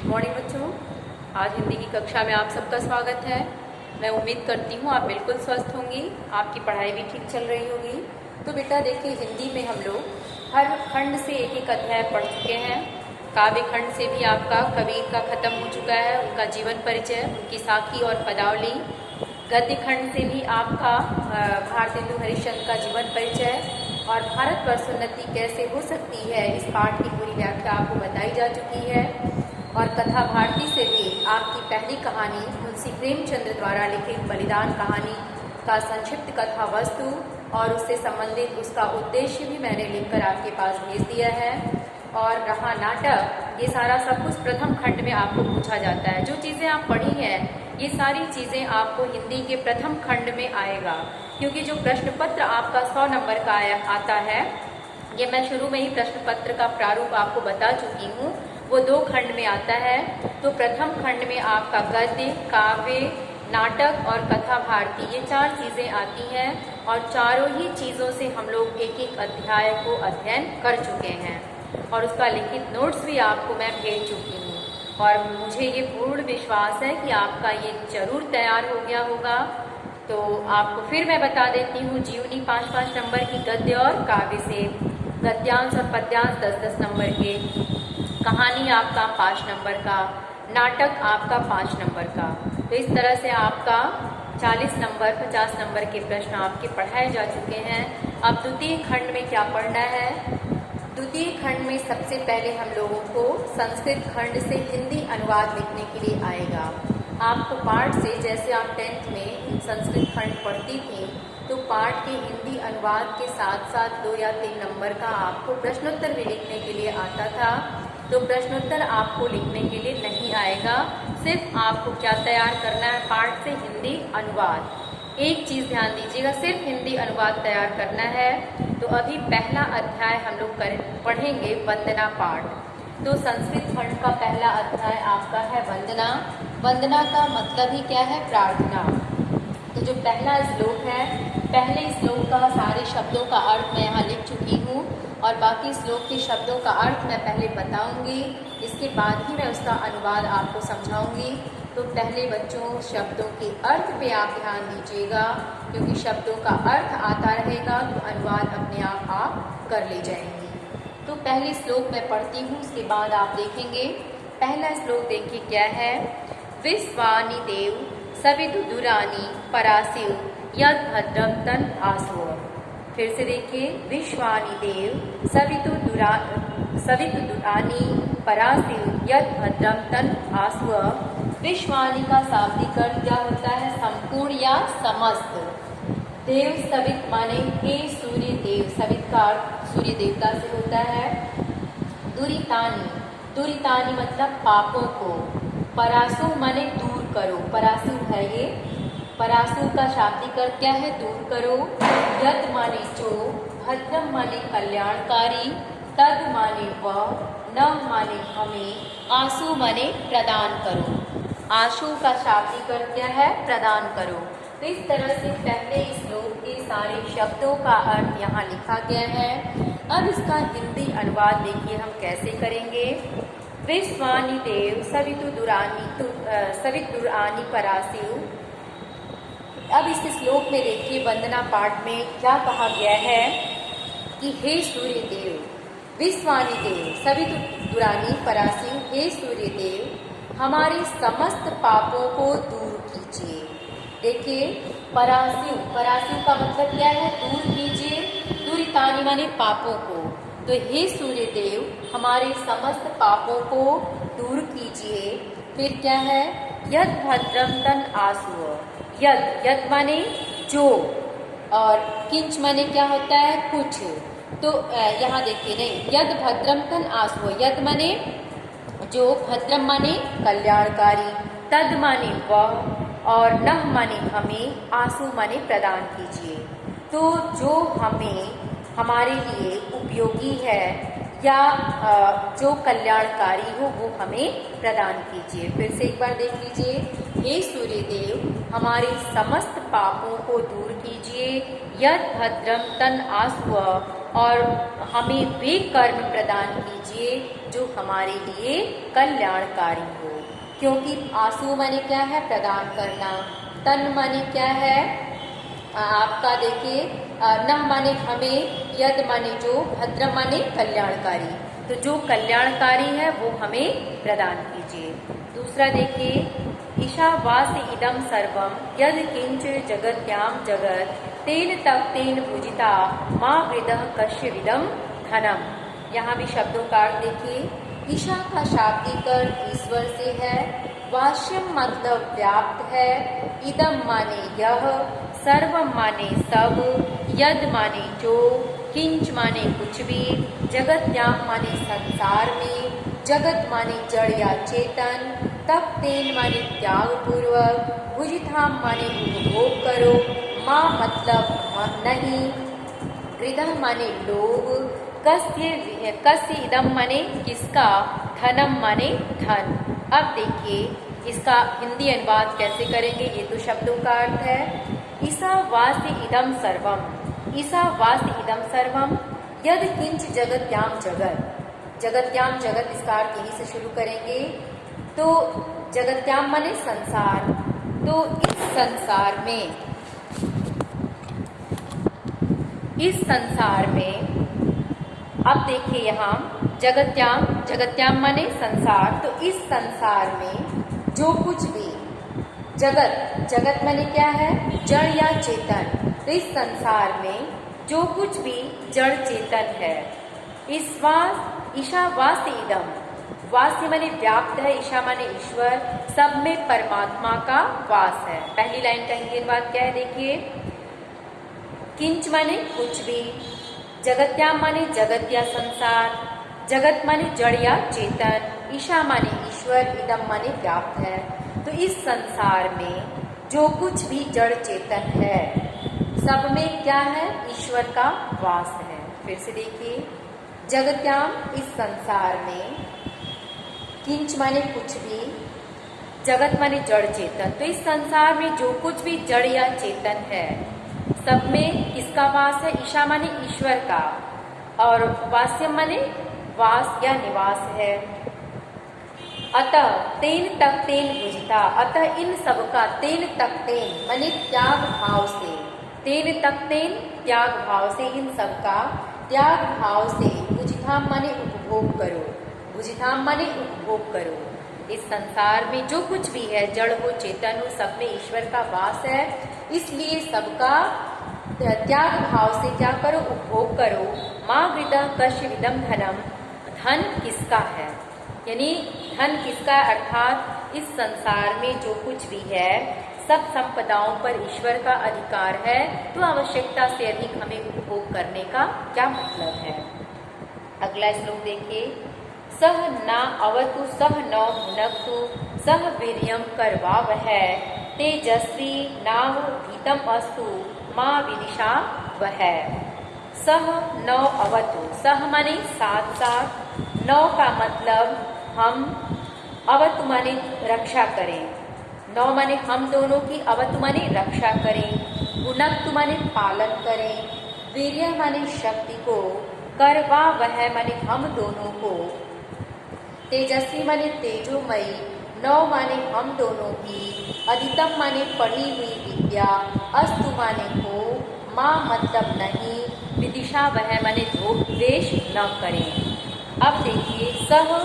Good morning बच्चों। आज हिंदी की कक्षा में आप सबका स्वागत है। मैं उम्मीद करती हूँ आप बिल्कुल स्वस्थ होंगी, आपकी पढ़ाई भी ठीक चल रही होगी। तो बेटा देखिए, हिंदी में हम लोग हर खंड से एक एक अध्याय पढ़ चुके हैं। काव्य खंड से भी आपका कबीर का खत्म हो चुका है, उनका जीवन परिचय, उनकी साखी और पदावली। गद्य खंड से भी आपका भारतेंदु हरिश्चंद्र का जीवन परिचय और भारतवर्ष उन्नति कैसे हो सकती है, इस पाठ की पूरी व्याख्या आपको बताई जा चुकी है। और कथा भारती से भी आपकी पहली कहानी मुंशी प्रेमचंद्र द्वारा लिखित बलिदान कहानी का संक्षिप्त कथा वस्तु और उससे संबंधित उसका उद्देश्य भी मैंने लिखकर आपके पास भेज दिया है। और रहा नाटक, ये सारा सब कुछ प्रथम खंड में आपको पूछा जाता है। जो चीज़ें आप पढ़ी हैं ये सारी चीज़ें आपको हिंदी के प्रथम खंड में आएगा, क्योंकि जो प्रश्न पत्र आपका 100 नंबर का आता है, ये मैं शुरू में ही प्रश्न पत्र का प्रारूप आपको बता चुकी हूँ। वो 2 खंड में आता है। तो प्रथम खंड में आपका गद्य, काव्य, नाटक और कथा भारती, ये 4 चीज़ें आती हैं और चारों ही चीज़ों से हम लोग एक एक अध्याय को अध्ययन कर चुके हैं और उसका लिखित नोट्स भी आपको मैं भेज चुकी हूँ। और मुझे ये पूर्ण विश्वास है कि आपका ये जरूर तैयार हो गया होगा। तो आपको फिर मैं बता देती हूँ, जीवनी 5-5 नंबर की गद्य और काव्य से, गद्यांश और पद्यांश 10-10 नंबर के, कहानी आपका 5 नंबर का, नाटक आपका 5 नंबर का। तो इस तरह से आपका 40 नंबर 50 नंबर के प्रश्न आपके पढ़ाए जा चुके हैं। अब द्वितीय खंड में क्या पढ़ना है? द्वितीय खंड में सबसे पहले हम लोगों को संस्कृत खंड से हिंदी अनुवाद लिखने के लिए आएगा। आपको पाठ से, जैसे आप 10th में संस्कृत खंड पढ़ती थी, तो पाठ के हिंदी अनुवाद के साथ साथ 2 या 3 नंबर का आपको प्रश्नोत्तर भी लिखने के लिए आता था। तो प्रश्नोत्तर आपको लिखने के लिए नहीं आएगा, सिर्फ आपको क्या तैयार करना है, पाठ से हिंदी अनुवाद। एक चीज़ ध्यान दीजिएगा, सिर्फ हिंदी अनुवाद तैयार करना है। तो अभी पहला अध्याय हम लोग पढ़ेंगे वंदना पाठ। तो संस्कृत खंड का पहला अध्याय आपका है वंदना। वंदना का मतलब ही क्या है? प्रार्थना। तो जो पहला श्लोक है, पहले श्लोक का सारे शब्दों का अर्थ मैं यहाँ लिख चुकी हूँ और बाकी श्लोक के शब्दों का अर्थ मैं पहले बताऊँगी, इसके बाद ही मैं उसका अनुवाद आपको समझाऊँगी। तो पहले बच्चों शब्दों के अर्थ पे आप ध्यान दीजिएगा, क्योंकि शब्दों का अर्थ आता रहेगा तो अनुवाद अपने आप कर ले जाएंगे। तो पहले श्लोक मैं पढ़ती हूँ, उसके बाद आप देखेंगे। पहला श्लोक देखिए क्या है? विश्वानि देव सवितुदुरानि परासिव यद भद्रम तन आसुव। फिर से देखिए, विश्वानि देव सवितुदुरानि परासिव यद भद्रम तन आसुव। विश्वानि का शाब्दिक अर्थ क्या होता है? संपूर्ण या समस्त। देव सवित माने हे सूर्य देव, सवित का अर्थ सूर्य देवता से होता है। दुरितानि, दुरितानि मतलब पापों को। परासु माने दूर करो, परासु है ये। परासु का शाब्दिक अर्थ क्या है? दूर करो। यद माने जो, भद्रम माने कल्याणकारी, तद माने वह, न माने हमें, आसु माने प्रदान करो। आशु का शाब्दिक अर्थ क्या है? प्रदान करो। तो इस तरह से पहले श्लोक के सारे शब्दों का अर्थ यहाँ लिखा गया है। अब इसका हिंदी अनुवाद देखिए हम कैसे करेंगे। विश्वानि देव सवितुदुरानि परासिव। अब इस श्लोक में देखिए वंदना पाठ में क्या कहा गया है कि हे सूर्य देव, विश्वानि देव सवितुदुरानि परासिव, हे सूर्य देव हमारे समस्त पापों को दूर कीजिए। देखिए, परासिव, परासिव का मतलब क्या है? दूर कीजिए। दुरितानि माने पापों को। तो हे सूर्य देव हमारे समस्त पापों को दूर कीजिए। फिर क्या है? यद भद्रम तन आसुव। यद, यद माने जो, और किंच माने क्या होता है? कुछ। तो यहाँ देखिए, नहीं, यद भद्रम तन आसुव, यद माने जो, भद्रम माने कल्याणकारी, तद माने वह, और नह माने हमें, आंसू माने प्रदान कीजिए। तो जो हमें, हमारे लिए उपयोगी है, या जो कल्याणकारी हो वो हमें प्रदान कीजिए। फिर से एक बार देख लीजिए। हे सूर्यदेव, हमारे समस्त पापों को दूर कीजिए, यद भद्रम तन आस्व, और हमें वे कर्म प्रदान कीजिए जो हमारे लिए कल्याणकारी हो। क्योंकि आंसू माने क्या है? प्रदान करना। तन माने क्या है? आपका देखिए, न माने हमें, यद माने जो, भद्र माने कल्याणकारी। तो जो कल्याणकारी है वो हमें प्रदान कीजिए। दूसरा देखिए, ईशावास्य इदम सर्वम यद किंच जगत्याम जगत तेन तक तेन पूजिता माँ वृदः कश्य विदम धनम। यहाँ भी शब्दों का अर्थ देखिए। ईशा का शाब्दिक अर्थ ईश्वर से है, वाष्यम मतलब व्याप्त है, इदम माने यह, सर्वम माने सब, यद माने जो, किंच माने कुछ भी, जगत्याम माने संसार में, जगत माने जड़ या चेतन, तब तेन माने त्याग पूर्वक, भुजिताम माने उपभोग करो, माँ मतलब नहीं, हृदय माने लोभ, कस्य इदम माने किसका, धनम माने धन। अब देखिए इसका हिंदी अनुवाद कैसे करेंगे। ये तो शब्दों का अर्थ है। ईशावास्य इदम सर्वम, ईशावास्य इदम सर्वम यद किंच जगत्याम जगत, जगत्याम जगत इसका अर्थ यहीं से शुरू करेंगे। तो जगत्याम माने संसार। तो इस संसार में अब देखिए यहाँ जगत्याम, जगत्याम माने संसार। तो इस संसार में जो कुछ भी, जगत, जगत माने क्या है? जड़ या चेतन। तो इस संसार में जो कुछ भी जड़ चेतन है, ईशावास्य इदम, वास्य माने व्याप्त है, ईशा माने ईश्वर, सब में परमात्मा का वास है। पहली लाइन का हिंदी अनुवाद क्या है देखिए। किंच माने कुछ भी, जगत्याम माने जगत या संसार, जगत माने जड़ या चेतन, ईशा माने ईश्वर, इदम माने व्याप्त है। तो इस संसार में जो कुछ भी जड़ चेतन है, सब में क्या है? ईश्वर का वास है। फिर से देखिए, जगत्याम इस संसार में, किंच माने कुछ भी, जगत माने जड़ चेतन। तो इस संसार में जो कुछ भी जड़ या चेतन है, सब में किसका वास है? ईशा माने ईश्वर का, और वास्य माने वास या निवास है। अतः तेन तक तेन बुझता, अतः इन सब का तेन तक तेन माने त्याग भाव से, तेन तक तेन त्याग भाव से, इन सब का त्याग भाव से, बुझिताम माने उपभोग करो, बुझिताम माने उपभोग करो। इस संसार में जो कुछ भी है, जड़ हो चेतन हो, सब में ईश्वर का वास है। इसलिए सबका त्याग भाव से क्या करो? उपभोग करो। माँ वृदा कश्य विदम धनम, धन किसका है, यानी धन किसका, अर्थात इस संसार में जो कुछ भी है, सब संपदाओं पर ईश्वर का अधिकार है। तो आवश्यकता से अधिक हमें उपभोग करने का क्या मतलब है। अगला श्लोक देखिए। सह ना अवतु सह नौ भुनक्तु सह वीर्यम करवा वह, तेजस्वी नाव भीतम अस्तु माँ विदिशा वह। सह नौ अवतु, सह माने साथ साथ, नौ का मतलब हम, अवतु माने रक्षा करें, नौ माने हम दोनों की, अवतु माने रक्षा करें, भुनक्तु माने पालन करें, वीर्य माने शक्ति को, करवा वह माने हम दोनों को, तेजस्वी माने तेजोमयी, नौ माने हम दोनों की, अधितम माने पढ़ी हुई विद्या, अस्तु माने हो, माँ मतलब नहीं, विदिशा वह माने द्वेष न करें। अब देखिए, सह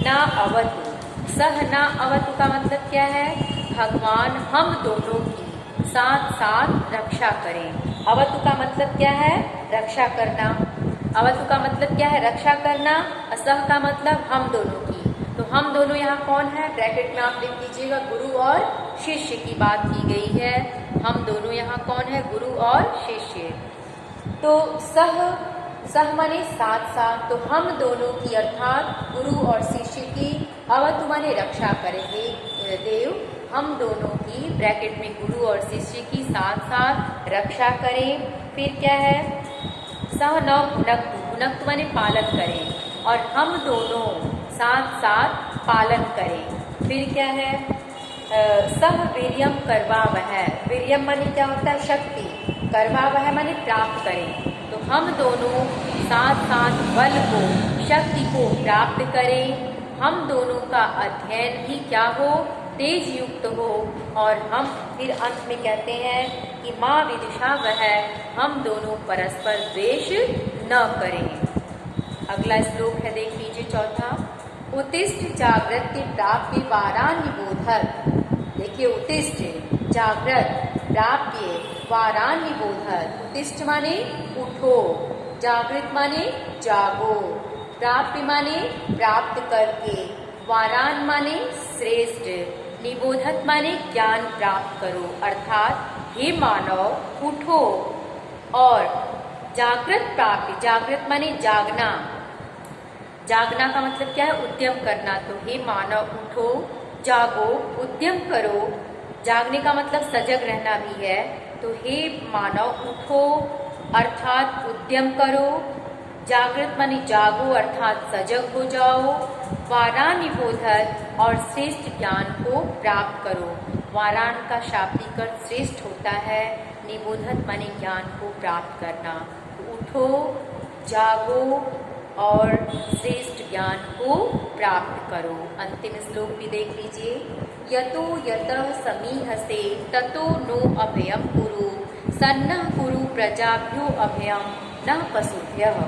ना अवतु, सह ना अवतु का मतलब क्या है? भगवान हम दोनों की साथ साथ रक्षा करें। अवतु का मतलब क्या है? रक्षा करना। अवतु का मतलब क्या है? रक्षा करना। असह का मतलब हम दोनों की। तो हम दोनों यहाँ कौन है? ब्रैकेट में आप लिख दीजिएगा, गुरु और शिष्य की बात की गई है। हम दोनों यहाँ कौन है? गुरु और शिष्य। तो सह माने साथ साथ, तो हम दोनों की अर्थात गुरु और शिष्य की, अवतु माने रक्षा करेंगे देव, हम दोनों की, ब्रैकेट में गुरु और शिष्य की साथ साथ रक्षा करें। फिर क्या है? सह नौ भुनक्तु, भुनक्तु माने पालन करें। और हम दोनों साथ साथ पालन करें। फिर क्या है, सह वीर्यम करवावह। वीर्यम माने क्या होता है, शक्ति, करवावह माने प्राप्त करें। तो हम दोनों साथ साथ बल को, शक्ति को प्राप्त करें। हम दोनों का अध्ययन भी क्या हो, तेज युक्त हो। और हम फिर अंत में कहते हैं कि माँ विदुषा वह, हम दोनों परस्पर द्वेष न करें। अगला श्लोक है, देख लीजिए चौथा। उत्तिष्ठ जागृत्य प्राप्य वारान्यबोधत। देखिए, उत्तिष्ठ जागृत, प्राप्य वारान्यबोधत। उत्तिष्ठ माने उठो, जागृत माने जागो, प्राप्य माने प्राप्त करके, वारान माने श्रेष्ठ, निबोधत माने ज्ञान प्राप्त करो। अर्थात हे मानव उठो, और जागृत प्राप्य, जागृत माने जागना, जागना का मतलब क्या है, उद्यम करना। तो हे मानव उठो, जागो, उद्यम करो। जागने का मतलब सजग रहना भी है। तो हे मानव उठो अर्थात उद्यम करो, जागृत माने जागो अर्थात सजग हो जाओ, वारानिबोधत और श्रेष्ठ ज्ञान को प्राप्त करो। वारान का शाब्दिक अर्थ श्रेष्ठ होता है, निबोधत माने ज्ञान को प्राप्त करना। तो उठो, जागो और श्रेष्ठ ज्ञान को प्राप्त करो। अंतिम श्लोक भी देख लीजिए। यतो यतः समीहसे ततो नो अभयम कुरु, सन्नः कुरु प्रजाभ्यो अभयम न पशुभ्यः।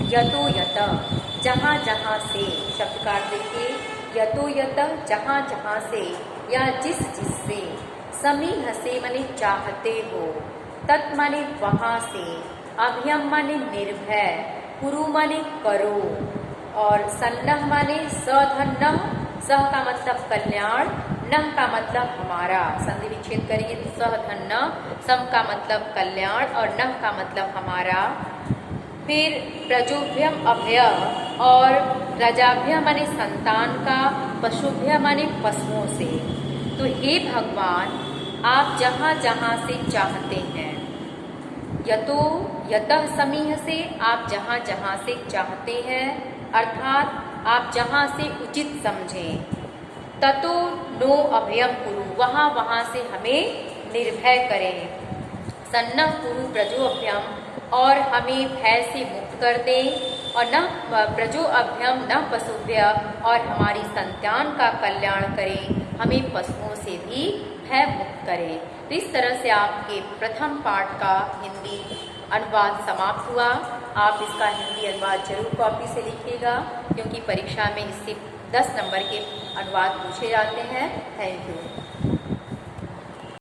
यतो यतः, जहाँ जहाँ से, शब्द का अर्थ देखिए, यतो यतः जहाँ जहाँ से या जिस जिससे, समीहसे माने चाहते हो, तत् माने वहाँ से, अभयम माने निर्भय, कुरु माने करो, और सन्नह माने सधन्नह, सह का मतलब कल्याण, नह का मतलब हमारा। संधि विच्छेद करेंगे तो सधन्नह, सम का मतलब कल्याण और नह का मतलब हमारा। फिर प्रजोभ्यम अभय, और प्रजाभ्य माने संतान का, पशुभ्य माने पशुओं से। तो हे भगवान, आप जहाँ जहाँ से चाहते हैं, यतो यतः समीह से आप जहाँ जहाँ से चाहते हैं, अर्थात आप जहाँ से उचित समझें, ततो नो अभयम कुरु वहाँ वहाँ से हमें निर्भय करें, सन्नह कुरु प्रजो अभ्यम और हमें भय से मुक्त कर दें, और न प्रजो अभ्यम न पशुभ्य और हमारी संतान का कल्याण करें, हमें पशुओं से भी भय मुक्त करें। तो इस तरह से आपके प्रथम पाठ का हिंदी अनुवाद समाप्त हुआ। आप इसका हिंदी अनुवाद जरूर कॉपी से लिखिएगा, क्योंकि परीक्षा में इससे 10 नंबर के अनुवाद पूछे जाते हैं। Thank you.